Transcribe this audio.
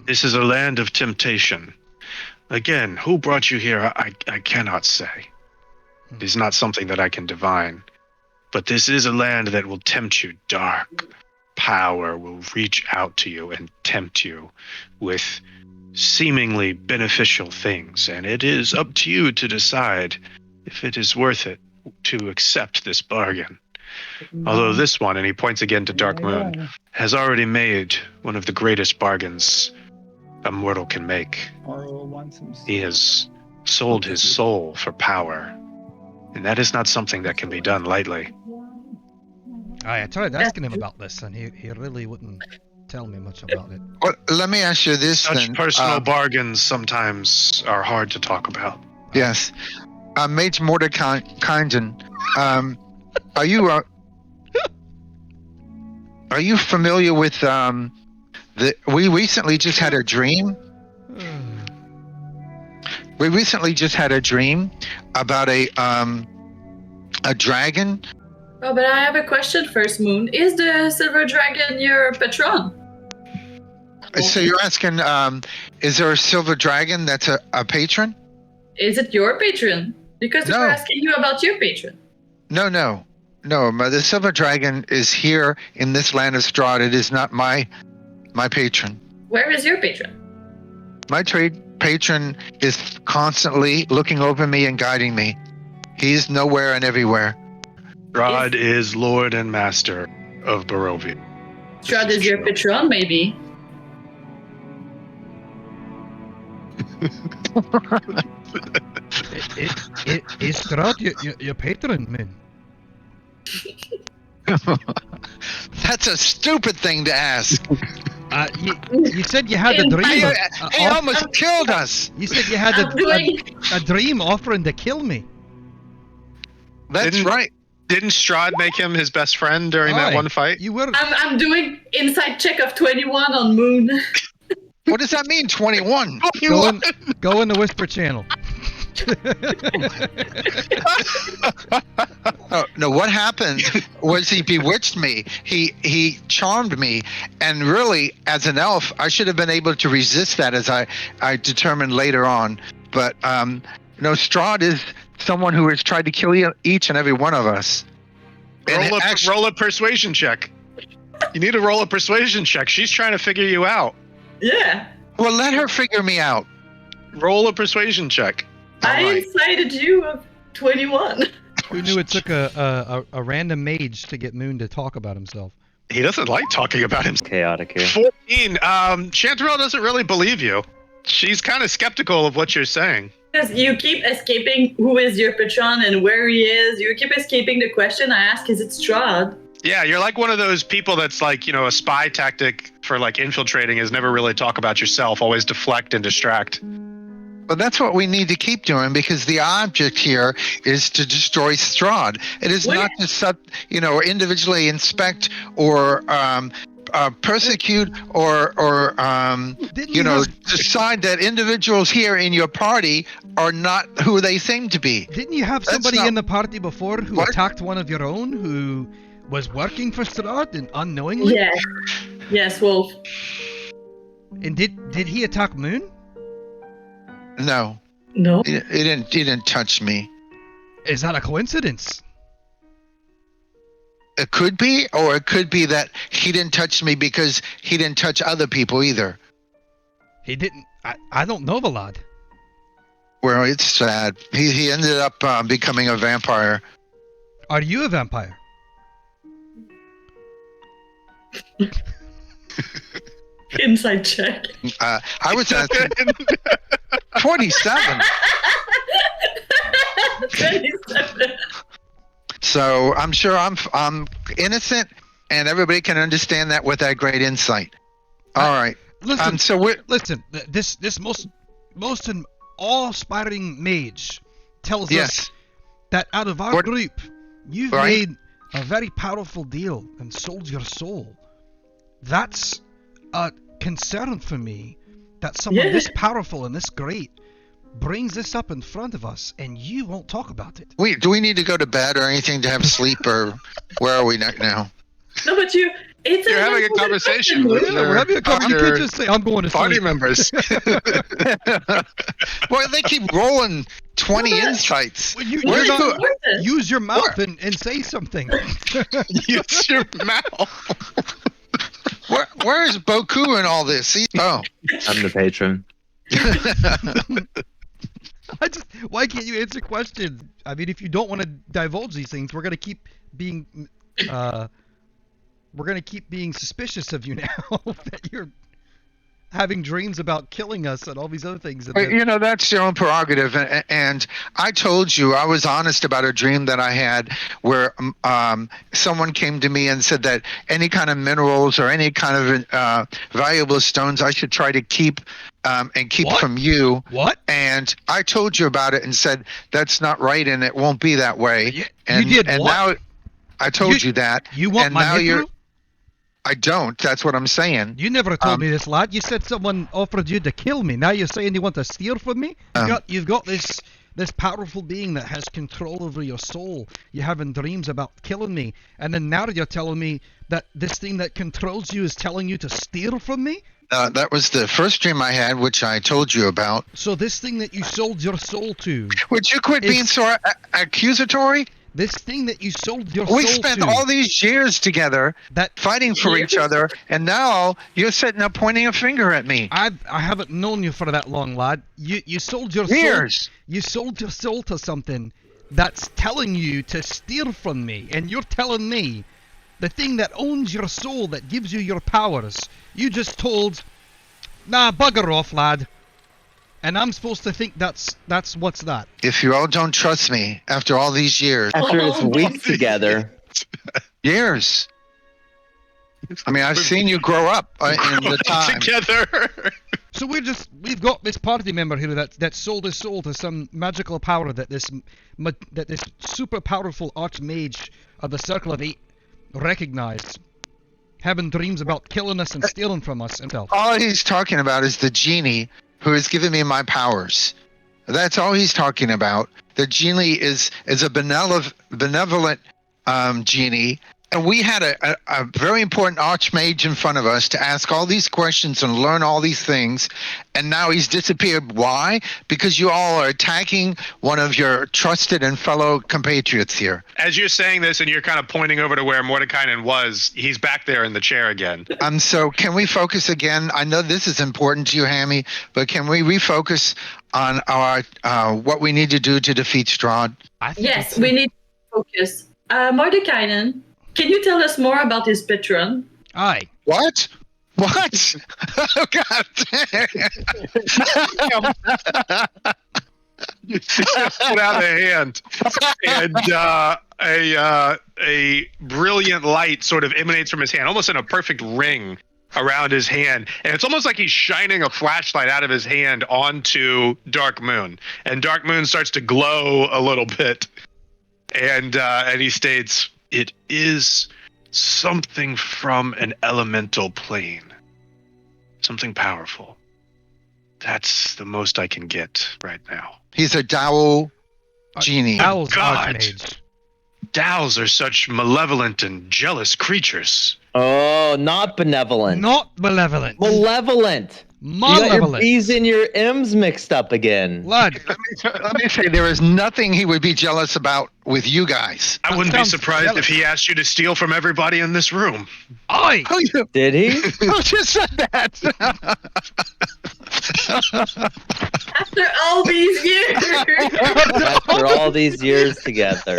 This is a land of temptation. Again, who brought you here, I cannot say. It is not something that I can divine. But this is a land that will tempt you. Dark power will reach out to you and tempt you with seemingly beneficial things. And it is up to you to decide if it is worth it to accept this bargain. Although this one, and he points again to DarkMoon, has already made one of the greatest bargains a mortal can make. He has sold his soul for power, and that is not something that can be done lightly. I tried asking him about this, and he really wouldn't tell me much about it. Well, let me ask you this Such then. personal bargains sometimes are hard to talk about. Yes. Mage Mordekainden, are you familiar with we recently just had a dream. We recently just had a dream about a dragon. Oh, but I have a question first, Moon. Is the silver dragon your patron? So you're asking, is there a silver dragon that's a patron? Is it your patron? Because No. we're asking you about your patron. No. The silver dragon is here in this land of STRAHD. It is not my patron. Where is your patron? My patron is constantly looking over me and guiding me. He's nowhere and everywhere. STRAHD is Lord and Master of Barovia. STRAHD is your patron, maybe. Is STRAHD your patron, man? That's a stupid thing to ask. You said you had a dream. He almost killed us. You said you had a dream offering to kill me. That's right. Didn't STRAHD make him his best friend during that one fight? You were. I'm doing inside check of 21 on Moon. What does that mean, 21? Go in the whisper channel. No, what happened was he bewitched me. He charmed me, and really, as an elf, I should have been able to resist that, as I determined later on. But STRAHD is someone who has tried to kill each and every one of us. Roll a persuasion check. You need to roll a persuasion check. She's trying to figure you out. Yeah. Well, let her figure me out. Roll a persuasion check. I incited you of 21. Who knew it took a random mage to get Moon to talk about himself? He doesn't like talking about himself. Chaotic here. 14. Chanterelle doesn't really believe you. She's kind of skeptical of what you're saying. Because you keep escaping who is your patron and where he is. You keep escaping the question I ask, is it STRAHD? Yeah, you're like one of those people that's like, a spy tactic for like infiltrating is never really talk about yourself, always deflect and distract. But that's what we need to keep doing, because the object here is to destroy STRAHD. It is not to individually inspect or persecute or decide that individuals here in your party are not who they seem to be. Didn't you have somebody in the party before who attacked one of your own who was working for STRAHD and unknowingly? Yes. Yes, Wolf. And did he attack Moon? No. No. He didn't touch me. Is that a coincidence? It could be, or it could be that he didn't touch me because he didn't touch other people either. He didn't. I don't know the lad. Well, it's sad. He ended up becoming a vampire. Are you a vampire? Inside check. I was asking 27. 27. So I'm sure I'm innocent, and everybody can understand that with that great insight. All right. Listen. Listen. This most awe-inspiring mage tells us that out of our group, you've made a very powerful deal and sold your soul. That's a concern for me, that someone this powerful and this great brings this up in front of us and you won't talk about it. Do we need to go to bed or anything to have sleep, or where are we now? No, but you're having a conversation with We're having a conversation. You can't just say, I'm going to party sleep. members. Well, they keep rolling 20 insights. Well, Where's you're not- important? use your mouth and say something. Use your mouth. Where is Boku in all this? Oh. I'm the patron. Why can't you answer questions? I mean, if you don't want to divulge these things, we're gonna keep being suspicious of you now that you're having dreams about killing us and all these other things. Well, you know, that's your own prerogative. And I told you, I was honest about a dream that I had where someone came to me and said that any kind of minerals or any kind of valuable stones I should try to keep and keep What? from you. What? And I told you about it and said, that's not right and it won't be that way. You And, did and what? now I told you that. You want and my now mineral? I don't. That's what I'm saying. You never told me this, lad. You said someone offered you to kill me. Now you're saying you want to steal from me? You've got this powerful being that has control over your soul. You're having dreams about killing me, and then now you're telling me that this thing that controls you is telling you to steal from me? That was the first dream I had, which I told you about. So this thing that you sold your soul to, Would you quit being so accusatory? this thing that you sold your soul We to, spent all these years together fighting for each other, and now you're sitting up pointing a finger at me. I haven't known you for that long, lad. You sold your Years. soul. You sold your soul to something that's telling you to steal from me, and you're telling me the thing that owns your soul, that gives you your powers. You just told, nah, bugger off, lad. And I'm supposed to think that's what's that? If you all don't trust me after all these years. After it's weeks together. Years. I mean, I've seen you grow up in the time. Together. So we've got this party member here that sold his soul to some magical power that this super powerful archmage of the Circle of Eight recognized, having dreams about killing us and stealing from us himself. All he's talking about is the genie who has given me my powers. That's all he's talking about. The genie is a benevolent genie. And we had a very important archmage in front of us to ask all these questions and learn all these things. And now he's disappeared. Why? Because you all are attacking one of your trusted and fellow compatriots here. As you're saying this and you're kind of pointing over to where Mordekainen was, he's back there in the chair again. So can we focus again? I know this is important to you, Hammy, but can we refocus on our what we need to do to defeat STRAHD? Yes, we need to focus. Mordekainen, can you tell us more about his Patron? Aye. What? What? Oh, God damn. You put out a hand, and a brilliant light sort of emanates from his hand, almost in a perfect ring around his hand, and it's almost like he's shining a flashlight out of his hand onto DarkMoon, and DarkMoon starts to glow a little bit, and he states, "It is something from an elemental plane, something powerful. That's the most I can get right now." He's a Dao genie. Owl's God. archmage. Dowls are such malevolent and jealous creatures. Oh, not benevolent. Not malevolent. Malevolent. You got your Malevolent. B's and your M's mixed up again. Lad, Let me say, there is nothing he would be jealous about with you guys. I wouldn't be sounds surprised jealous. if he asked you to steal from everybody in this room. aye. Did he? Who just said that? After all these years! After all these years together.